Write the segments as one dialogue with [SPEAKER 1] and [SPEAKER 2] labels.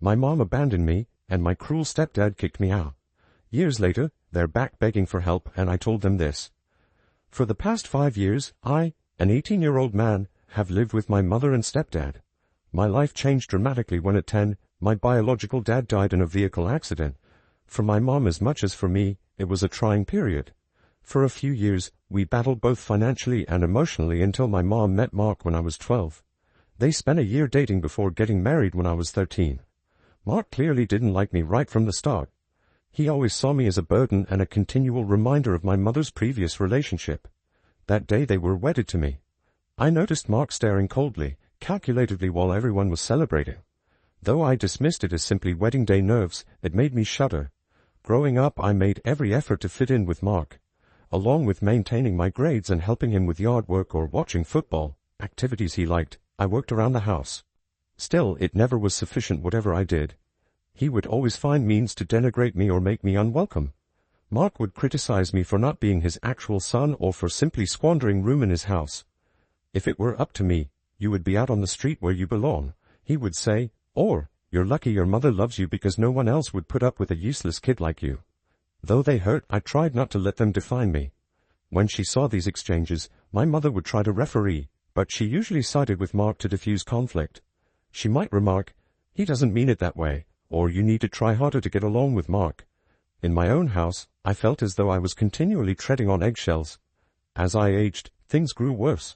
[SPEAKER 1] My mom abandoned me, and my cruel stepdad kicked me out. Years later, they're back begging for help, and I told them this. For the past 5 years, I, an 18-year-old man, have lived with my mother and stepdad. My life changed dramatically when at 10, my biological dad died in a vehicle accident. For my mom as much as for me, it was a trying period. For a few years, we battled both financially and emotionally until my mom met Mark when I was 12. They spent a year dating before getting married when I was 13. Mark clearly didn't like me right from the start. He always saw me as a burden and a continual reminder of my mother's previous relationship. That day they were wedded to me. I noticed Mark staring coldly, calculatedly while everyone was celebrating. Though I dismissed it as simply wedding day nerves, it made me shudder. Growing up, I made every effort to fit in with Mark. Along with maintaining my grades and helping him with yard work or watching football, activities he liked, I worked around the house. Still, it never was sufficient whatever I did. He would always find means to denigrate me or make me unwelcome. Mark would criticize me for not being his actual son or for simply squandering room in his house. If it were up to me, you would be out on the street where you belong, he would say, or, you're lucky your mother loves you because no one else would put up with a useless kid like you. Though they hurt, I tried not to let them define me. When she saw these exchanges, my mother would try to referee, but she usually sided with Mark to diffuse conflict. She might remark, he doesn't mean it that way, or you need to try harder to get along with Mark. In my own house, I felt as though I was continually treading on eggshells. As I aged, things grew worse.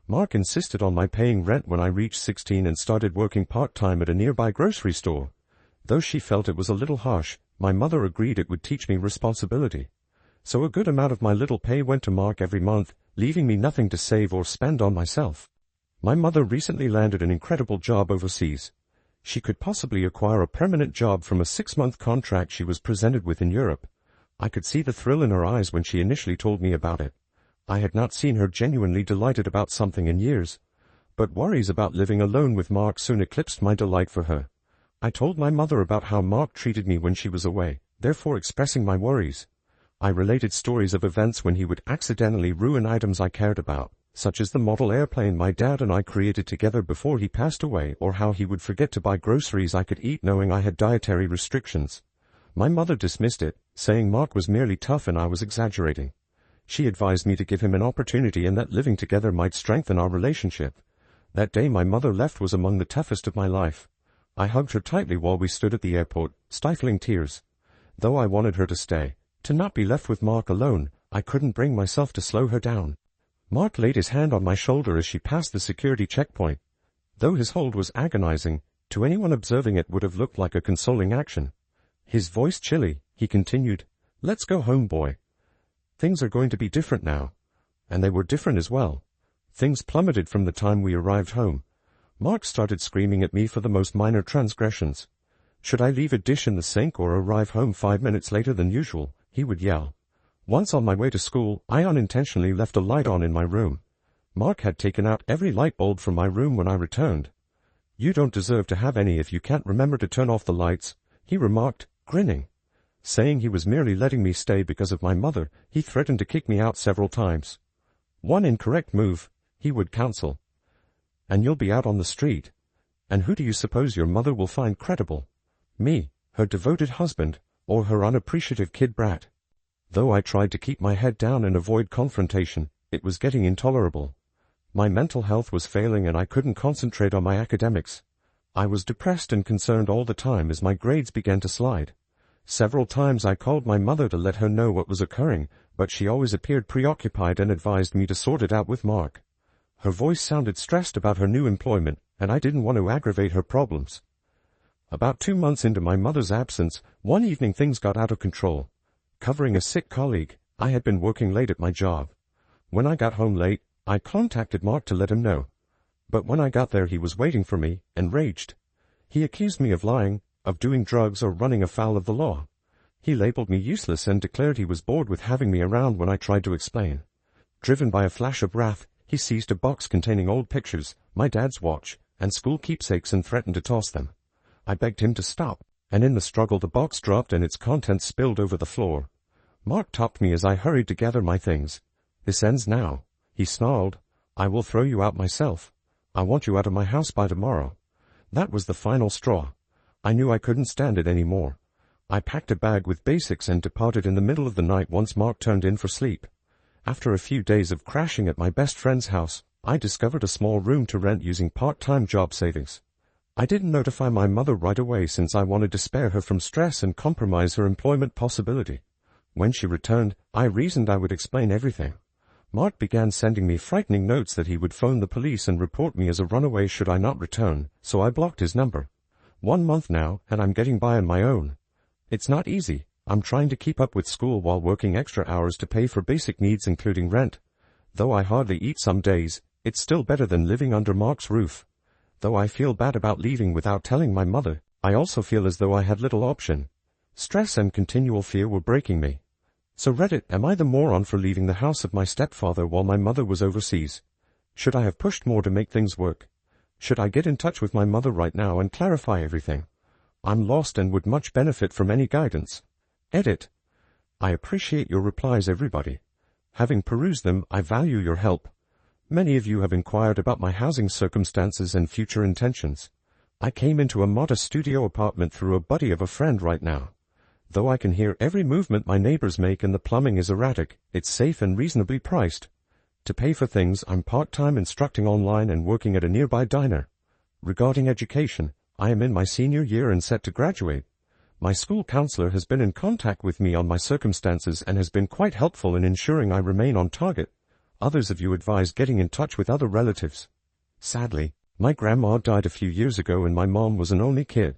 [SPEAKER 1] Mark insisted on my paying rent when I reached 16 and started working part-time at a nearby grocery store. Though she felt it was a little harsh, my mother agreed it would teach me responsibility. So a good amount of my little pay went to Mark every month, leaving me nothing to save or spend on myself. My mother recently landed an incredible job overseas. She could possibly acquire a permanent job from a 6-month contract she was presented with in Europe. I could see the thrill in her eyes when she initially told me about it. I had not seen her genuinely delighted about something in years. But worries about living alone with Mark soon eclipsed my delight for her. I told my mother about how Mark treated me when she was away, therefore expressing my worries. I related stories of events when he would accidentally ruin items I cared about, such as the model airplane my dad and I created together before he passed away, or how he would forget to buy groceries I could eat knowing I had dietary restrictions. My mother dismissed it, saying Mark was merely tough and I was exaggerating. She advised me to give him an opportunity and that living together might strengthen our relationship. That day my mother left was among the toughest of my life. I hugged her tightly while we stood at the airport, stifling tears. Though I wanted her to stay, to not be left with Mark alone, I couldn't bring myself to slow her down. Mark laid his hand on my shoulder as she passed the security checkpoint. Though his hold was agonizing, to anyone observing it would have looked like a consoling action. His voice chilly, he continued, "Let's go home, boy. Things are going to be different now." And they were different as well. Things plummeted from the time we arrived home. Mark started screaming at me for the most minor transgressions. Should I leave a dish in the sink or arrive home 5 minutes later than usual, he would yell. Once on my way to school, I unintentionally left a light on in my room. Mark had taken out every light bulb from my room when I returned. "You don't deserve to have any if you can't remember to turn off the lights," he remarked, grinning. Saying he was merely letting me stay because of my mother, he threatened to kick me out several times. "One incorrect move," he would counsel, "and you'll be out on the street. And who do you suppose your mother will find credible? Me, her devoted husband, or her unappreciative kid brat?" Though I tried to keep my head down and avoid confrontation, it was getting intolerable. My mental health was failing and I couldn't concentrate on my academics. I was depressed and concerned all the time as my grades began to slide. Several times I called my mother to let her know what was occurring, but she always appeared preoccupied and advised me to sort it out with Mark. Her voice sounded stressed about her new employment, and I didn't want to aggravate her problems. About 2 months into my mother's absence, one evening things got out of control. Covering a sick colleague, I had been working late at my job. When I got home late, I contacted Mark to let him know. But when I got there he was waiting for me, enraged. He accused me of lying, of doing drugs or running afoul of the law. He labeled me useless and declared he was bored with having me around when I tried to explain. Driven by a flash of wrath, he seized a box containing old pictures, my dad's watch, and school keepsakes and threatened to toss them. I begged him to stop, and in the struggle the box dropped and its contents spilled over the floor. Mark topped me as I hurried to gather my things. "This ends now," he snarled. "I will throw you out myself. I want you out of my house by tomorrow." That was the final straw. I knew I couldn't stand it anymore. I packed a bag with basics and departed in the middle of the night once Mark turned in for sleep. After a few days of crashing at my best friend's house, I discovered a small room to rent using part-time job savings. I didn't notify my mother right away since I wanted to spare her from stress and compromise her employment possibility. When she returned, I reasoned I would explain everything. Mark began sending me frightening notes that he would phone the police and report me as a runaway should I not return, so I blocked his number. 1 month now, and I'm getting by on my own. It's not easy. I'm trying to keep up with school while working extra hours to pay for basic needs including rent. Though I hardly eat some days, it's still better than living under Mark's roof. Though I feel bad about leaving without telling my mother, I also feel as though I had little option. Stress and continual fear were breaking me. So Reddit, am I the moron for leaving the house of my stepfather while my mother was overseas? Should I have pushed more to make things work? Should I get in touch with my mother right now and clarify everything? I'm lost and would much benefit from any guidance. Edit. I appreciate your replies, everybody. Having perused them, I value your help. Many of you have inquired about my housing circumstances and future intentions. I came into a modest studio apartment through a buddy of a friend right now. Though I can hear every movement my neighbors make and the plumbing is erratic, it's safe and reasonably priced. To pay for things, I'm part-time instructing online and working at a nearby diner. Regarding education, I am in my senior year and set to graduate. My school counselor has been in contact with me on my circumstances and has been quite helpful in ensuring I remain on target. Others of you advised getting in touch with other relatives. Sadly, my grandma died a few years ago and my mom was an only kid.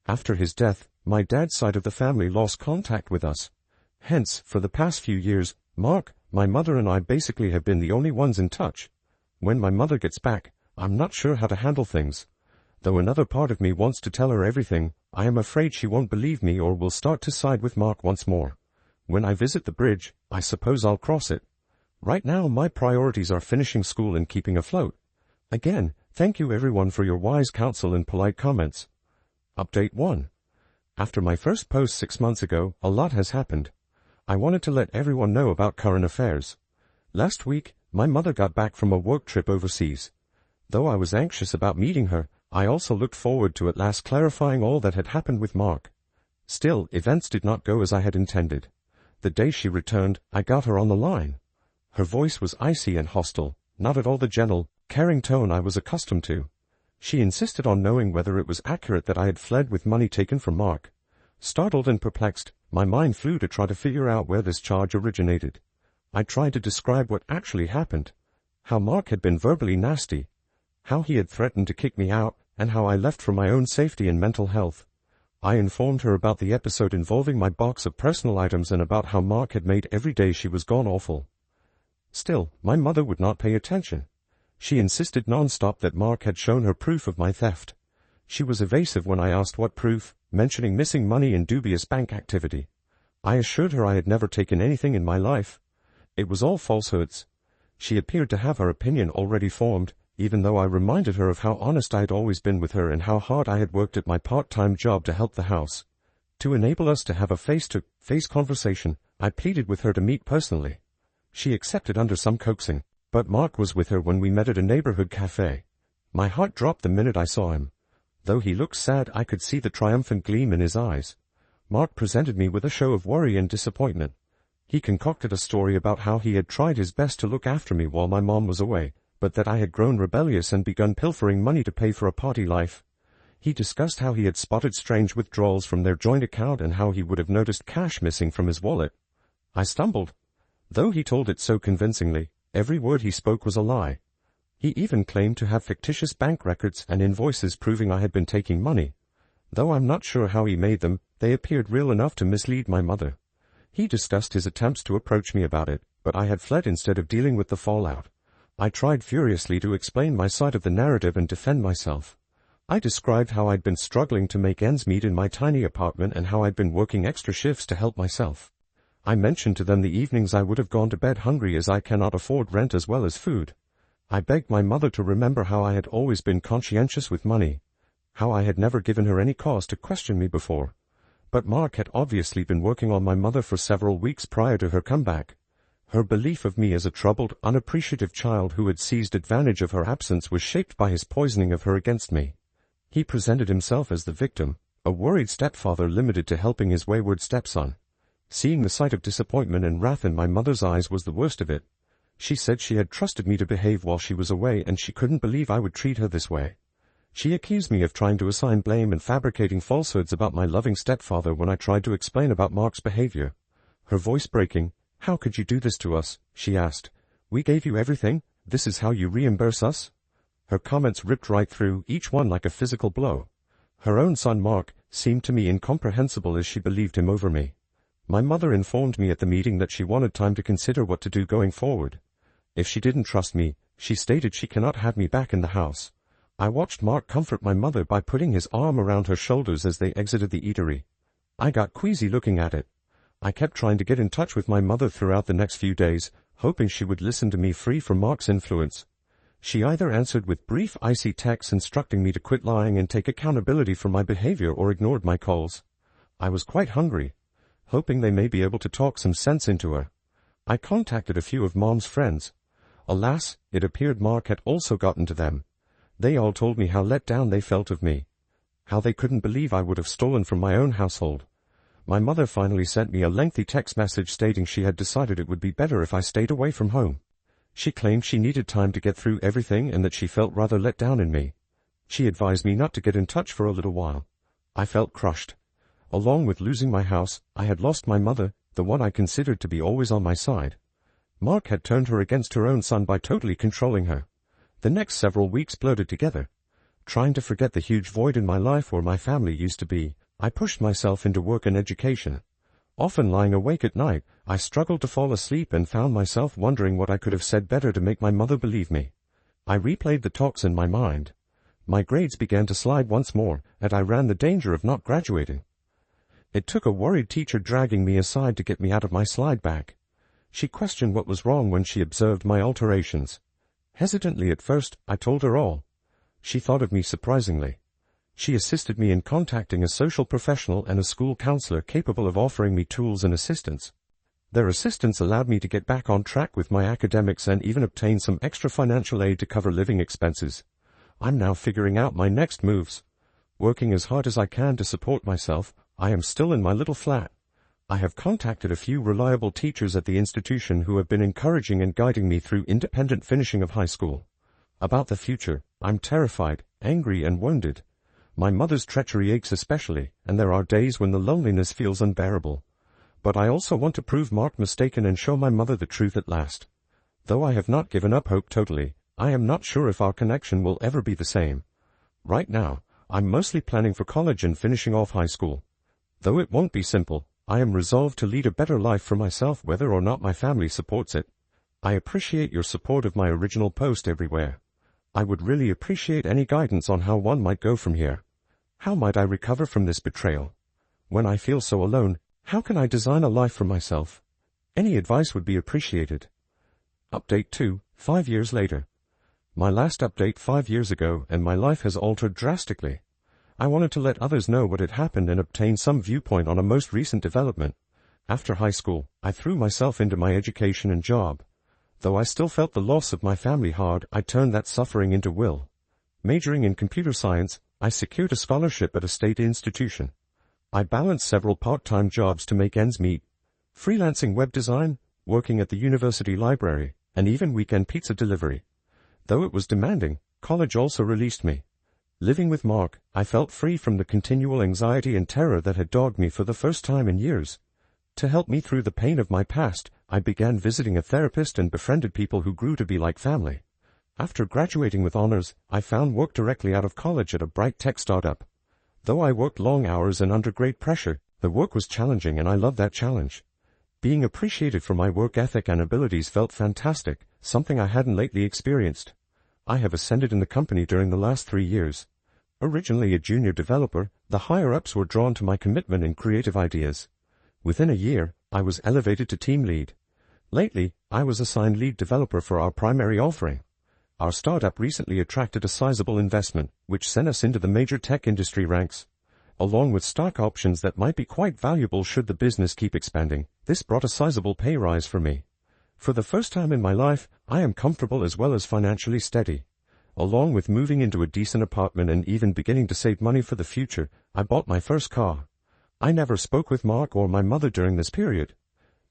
[SPEAKER 1] After his death, my dad's side of the family lost contact with us. Hence, for the past few years, Mark, my mother and I basically have been the only ones in touch. When my mother gets back, I'm not sure how to handle things. Though another part of me wants to tell her everything, I am afraid she won't believe me or will start to side with Mark once more. When I visit the bridge, I suppose I'll cross it. Right now, my priorities are finishing school and keeping afloat. Again, thank you everyone for your wise counsel and polite comments. Update 1. After my first post 6 months ago, a lot has happened. I wanted to let everyone know about current affairs. Last week, my mother got back from a work trip overseas. Though I was anxious about meeting her, I also looked forward to at last clarifying all that had happened with Mark. Still, events did not go as I had intended. The day she returned, I got her on the line. Her voice was icy and hostile, not at all the gentle, caring tone I was accustomed to. She insisted on knowing whether it was accurate that I had fled with money taken from Mark. Startled and perplexed, my mind flew to try to figure out where this charge originated. I tried to describe what actually happened. How Mark had been verbally nasty. How he had threatened to kick me out, and how I left for my own safety and mental health. I informed her about the episode involving my box of personal items and about how Mark had made every day she was gone awful. Still, my mother would not pay attention. She insisted non-stop that Mark had shown her proof of my theft. She was evasive when I asked what proof, mentioning missing money and dubious bank activity. I assured her I had never taken anything in my life. It was all falsehoods. She appeared to have her opinion already formed, even though I reminded her of how honest I had always been with her and how hard I had worked at my part-time job to help the house. To enable us to have a face-to-face conversation, I pleaded with her to meet personally. She accepted under some coaxing, but Mark was with her when we met at a neighborhood cafe. My heart dropped the minute I saw him. Though he looked sad, I could see the triumphant gleam in his eyes. Mark presented me with a show of worry and disappointment. He concocted a story about how he had tried his best to look after me while my mom was away, but that I had grown rebellious and begun pilfering money to pay for a party life. He discussed how he had spotted strange withdrawals from their joint account and how he would have noticed cash missing from his wallet. I stumbled. Though he told it so convincingly, every word he spoke was a lie. He even claimed to have fictitious bank records and invoices proving I had been taking money. Though I'm not sure how he made them, they appeared real enough to mislead my mother. He discussed his attempts to approach me about it, but I had fled instead of dealing with the fallout. I tried furiously to explain my side of the narrative and defend myself. I described how I'd been struggling to make ends meet in my tiny apartment and how I'd been working extra shifts to help myself. I mentioned to them the evenings I would have gone to bed hungry as I cannot afford rent as well as food. I begged my mother to remember how I had always been conscientious with money, how I had never given her any cause to question me before. But Mark had obviously been working on my mother for several weeks prior to her comeback. Her belief of me as a troubled, unappreciative child who had seized advantage of her absence was shaped by his poisoning of her against me. He presented himself as the victim, A worried stepfather limited to helping his wayward stepson. Seeing the sight of disappointment and wrath in my mother's eyes was the worst of it. She said she had trusted me to behave while she was away, and she couldn't believe I would treat her this way. She accused me of trying to assign blame and fabricating falsehoods about my loving stepfather when I tried to explain about Mark's behavior. Her voice breaking, "How could you do this to us?" she asked. "We gave you everything. This is how you reimburse us?" Her comments ripped right through, each one like a physical blow. Her own son Mark seemed to me incomprehensible as she believed him over me. My mother informed me at the meeting that she wanted time to consider what to do going forward. If she didn't trust me, she stated she cannot have me back in the house. I watched Mark comfort my mother by putting his arm around her shoulders as they exited the eatery. I got queasy looking at it. I kept trying to get in touch with my mother throughout the next few days, hoping she would listen to me free from Mark's influence. She either answered with brief icy texts instructing me to quit lying and take accountability for my behavior or ignored my calls. I was quite hungry, hoping they may be able to talk some sense into her. I contacted a few of Mom's friends. Alas, it appeared Mark had also gotten to them. They all told me how let down they felt of me, how they couldn't believe I would have stolen from my own household. My mother finally sent me a lengthy text message stating she had decided it would be better if I stayed away from home. She claimed she needed time to get through everything and that she felt rather let down in me. She advised me not to get in touch for a little while. I felt crushed. Along with losing my house, I had lost my mother, the one I considered to be always on my side. Mark had turned her against her own son by totally controlling her. The next several weeks blurred together. Trying to forget the huge void in my life where my family used to be, I pushed myself into work and education. Often lying awake at night, I struggled to fall asleep and found myself wondering what I could have said better to make my mother believe me. I replayed the talks in my mind. My grades began to slide once more, and I ran the danger of not graduating. It took a worried teacher dragging me aside to get me out of my slide bag. She questioned what was wrong when she observed my alterations. Hesitantly at first, I told her all. She thought of me surprisingly. She assisted me in contacting a social professional and a school counselor capable of offering me tools and assistance. Their assistance allowed me to get back on track with my academics and even obtain some extra financial aid to cover living expenses. I'm now figuring out my next moves. Working as hard as I can to support myself, I am still in my little flat. I have contacted a few reliable teachers at the institution who have been encouraging and guiding me through independent finishing of high school. About the future, I'm terrified, angry and wounded. My mother's treachery aches especially, and there are days when the loneliness feels unbearable. But I also want to prove Mark mistaken and show my mother the truth at last. Though I have not given up hope totally, I am not sure if our connection will ever be the same. Right now, I'm mostly planning for college and finishing off high school. Though it won't be simple, I am resolved to lead a better life for myself whether or not my family supports it. I appreciate your support of my original post everywhere. I would really appreciate any guidance on how one might go from here. How might I recover from this betrayal? When I feel so alone, how can I design a life for myself? Any advice would be appreciated. Update 2, 5 years later. My last update 5 years ago, and my life has altered drastically. I wanted to let others know what had happened and obtain some viewpoint on a most recent development. After high school, I threw myself into my education and job. Though I still felt the loss of my family hard, I turned that suffering into will. Majoring in computer science, I secured a scholarship at a state institution. I balanced several part-time jobs to make ends meet. Freelancing web design, working at the university library, and even weekend pizza delivery. Though it was demanding, college also released me. Living with Mark, I felt free from the continual anxiety and terror that had dogged me for the first time in years. To help me through the pain of my past, I began visiting a therapist and befriended people who grew to be like family. After graduating with honors, I found work directly out of college at a bright tech startup. Though I worked long hours and under great pressure, the work was challenging and I loved that challenge. Being appreciated for my work ethic and abilities felt fantastic, something I hadn't lately experienced. I have ascended in the company during the last 3 years. Originally a junior developer, the higher-ups were drawn to my commitment and creative ideas. Within a year, I was elevated to team lead. Lately, I was assigned lead developer for our primary offering. Our startup recently attracted a sizable investment, which sent us into the major tech industry ranks. Along with stock options that might be quite valuable should the business keep expanding, this brought a sizable pay rise for me. For the first time in my life, I am comfortable as well as financially steady. Along with moving into a decent apartment and even beginning to save money for the future, I bought my first car. I never spoke with Mark or my mother during this period.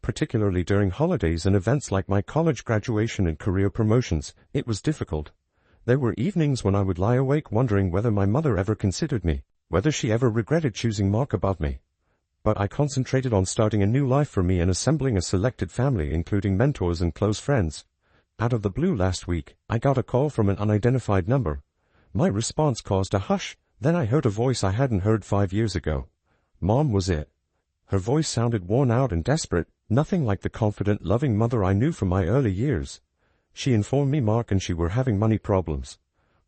[SPEAKER 1] Particularly during holidays and events like my college graduation and career promotions, it was difficult. There were evenings when I would lie awake wondering whether my mother ever considered me, whether she ever regretted choosing Mark above me. But I concentrated on starting a new life for me and assembling a selected family including mentors and close friends. Out of the blue last week, I got a call from an unidentified number. My response caused a hush, then I heard a voice I hadn't heard 5 years ago. Mom was it. Her voice sounded worn out and desperate, nothing like the confident, loving mother I knew from my early years. She informed me Mark and she were having money problems.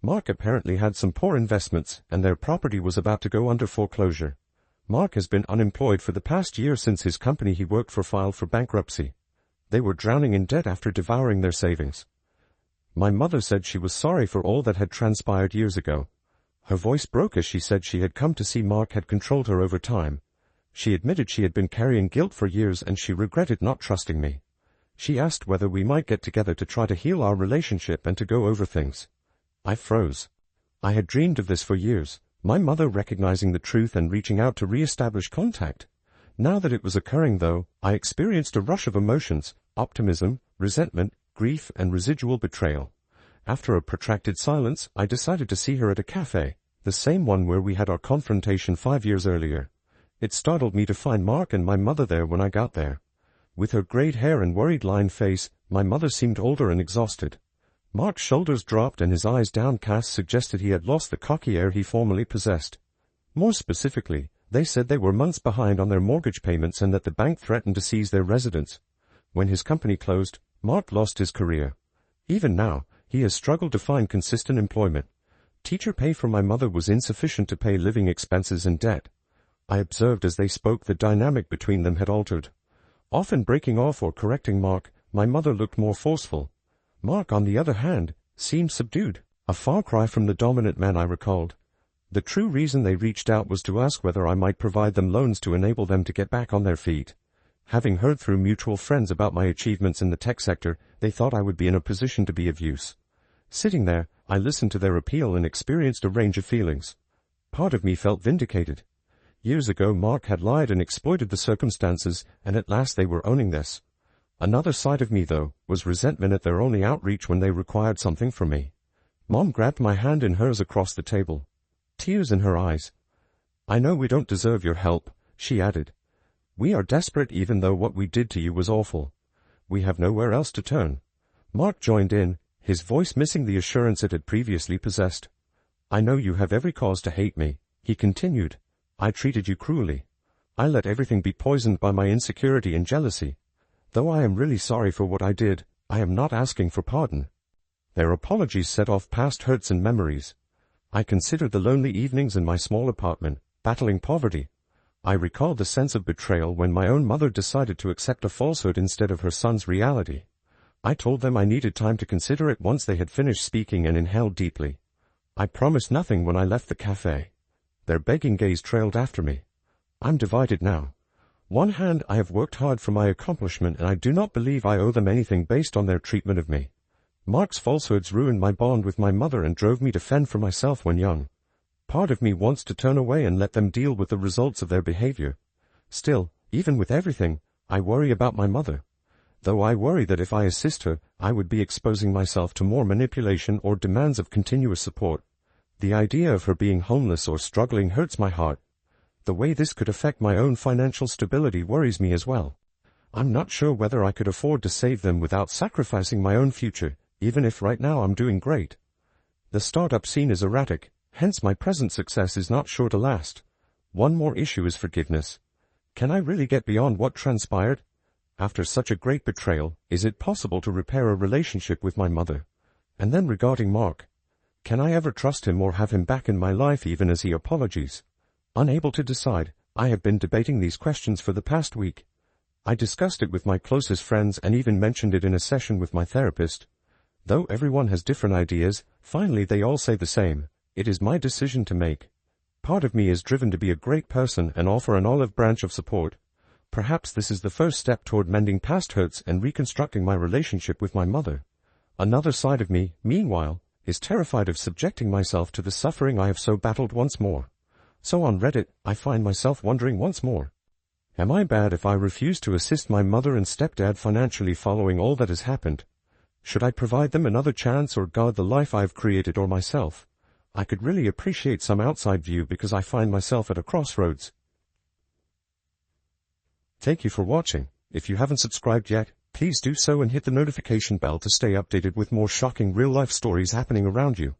[SPEAKER 1] Mark apparently had some poor investments, and their property was about to go under foreclosure. Mark has been unemployed for the past year since his company he worked for filed for bankruptcy. They were drowning in debt after devouring their savings. My mother said she was sorry for all that had transpired years ago. Her voice broke as she said she had come to see Mark had controlled her over time. She admitted she had been carrying guilt for years and she regretted not trusting me. She asked whether we might get together to try to heal our relationship and to go over things. I froze. I had dreamed of this for years, my mother recognizing the truth and reaching out to re-establish contact. Now that it was occurring though, I experienced a rush of emotions, optimism, resentment, grief, and residual betrayal. After a protracted silence, I decided to see her at a cafe, the same one where we had our confrontation 5 years earlier. It startled me to find Mark and my mother there when I got there. With her grayed hair and worried lined face, my mother seemed older and exhausted. Mark's shoulders dropped and his eyes downcast suggested he had lost the cocky air he formerly possessed. More specifically, they said they were months behind on their mortgage payments and that the bank threatened to seize their residence. When his company closed, Mark lost his career. Even now, he has struggled to find consistent employment. Teacher pay for my mother was insufficient to pay living expenses and debt. I observed as they spoke the dynamic between them had altered. Often breaking off or correcting Mark, my mother looked more forceful. Mark, on the other hand, seemed subdued, a far cry from the dominant man I recalled. The true reason they reached out was to ask whether I might provide them loans to enable them to get back on their feet. Having heard through mutual friends about my achievements in the tech sector, they thought I would be in a position to be of use. Sitting there, I listened to their appeal and experienced a range of feelings. Part of me felt vindicated. Years ago Mark had lied and exploited the circumstances, and at last they were owning this. Another side of me, though, was resentment at their only outreach when they required something from me. Mom grabbed my hand in hers across the table. Tears in her eyes. "I know we don't deserve your help," she added. "We are desperate even though what we did to you was awful. We have nowhere else to turn." Mark joined in, his voice missing the assurance it had previously possessed. "I know you have every cause to hate me," he continued. "I treated you cruelly. I let everything be poisoned by my insecurity and jealousy. Though I am really sorry for what I did, I am not asking for pardon." Their apologies set off past hurts and memories. I considered the lonely evenings in my small apartment, battling poverty. I recalled the sense of betrayal when my own mother decided to accept a falsehood instead of her son's reality. I told them I needed time to consider it once they had finished speaking and inhaled deeply. I promised nothing when I left the cafe. Their begging gaze trailed after me. I'm divided now. One hand, I have worked hard for my accomplishment and I do not believe I owe them anything based on their treatment of me. Mark's falsehoods ruined my bond with my mother and drove me to fend for myself when young. Part of me wants to turn away and let them deal with the results of their behavior. Still, even with everything, I worry about my mother. Though I worry that if I assist her, I would be exposing myself to more manipulation or demands of continuous support. The idea of her being homeless or struggling hurts my heart. The way this could affect my own financial stability worries me as well. I'm not sure whether I could afford to save them without sacrificing my own future, even if right now I'm doing great. The startup scene is erratic, hence my present success is not sure to last. One more issue is forgiveness. Can I really get beyond what transpired? After such a great betrayal, is it possible to repair a relationship with my mother? And then regarding Mark, can I ever trust him or have him back in my life even as he apologies? Unable to decide, I have been debating these questions for the past week. I discussed it with my closest friends and even mentioned it in a session with my therapist. Though everyone has different ideas, finally they all say the same: it is my decision to make. Part of me is driven to be a great person and offer an olive branch of support. Perhaps this is the first step toward mending past hurts and reconstructing my relationship with my mother. Another side of me, meanwhile, is terrified of subjecting myself to the suffering I have so battled once more. So on Reddit, I find myself wondering once more, am I bad if I refuse to assist my mother and stepdad financially following all that has happened? Should I provide them another chance or guard the life I have created or myself? I could really appreciate some outside view because I find myself at a crossroads. Thank you for watching. If you haven't subscribed yet, please do so and hit the notification bell to stay updated with more shocking real-life stories happening around you.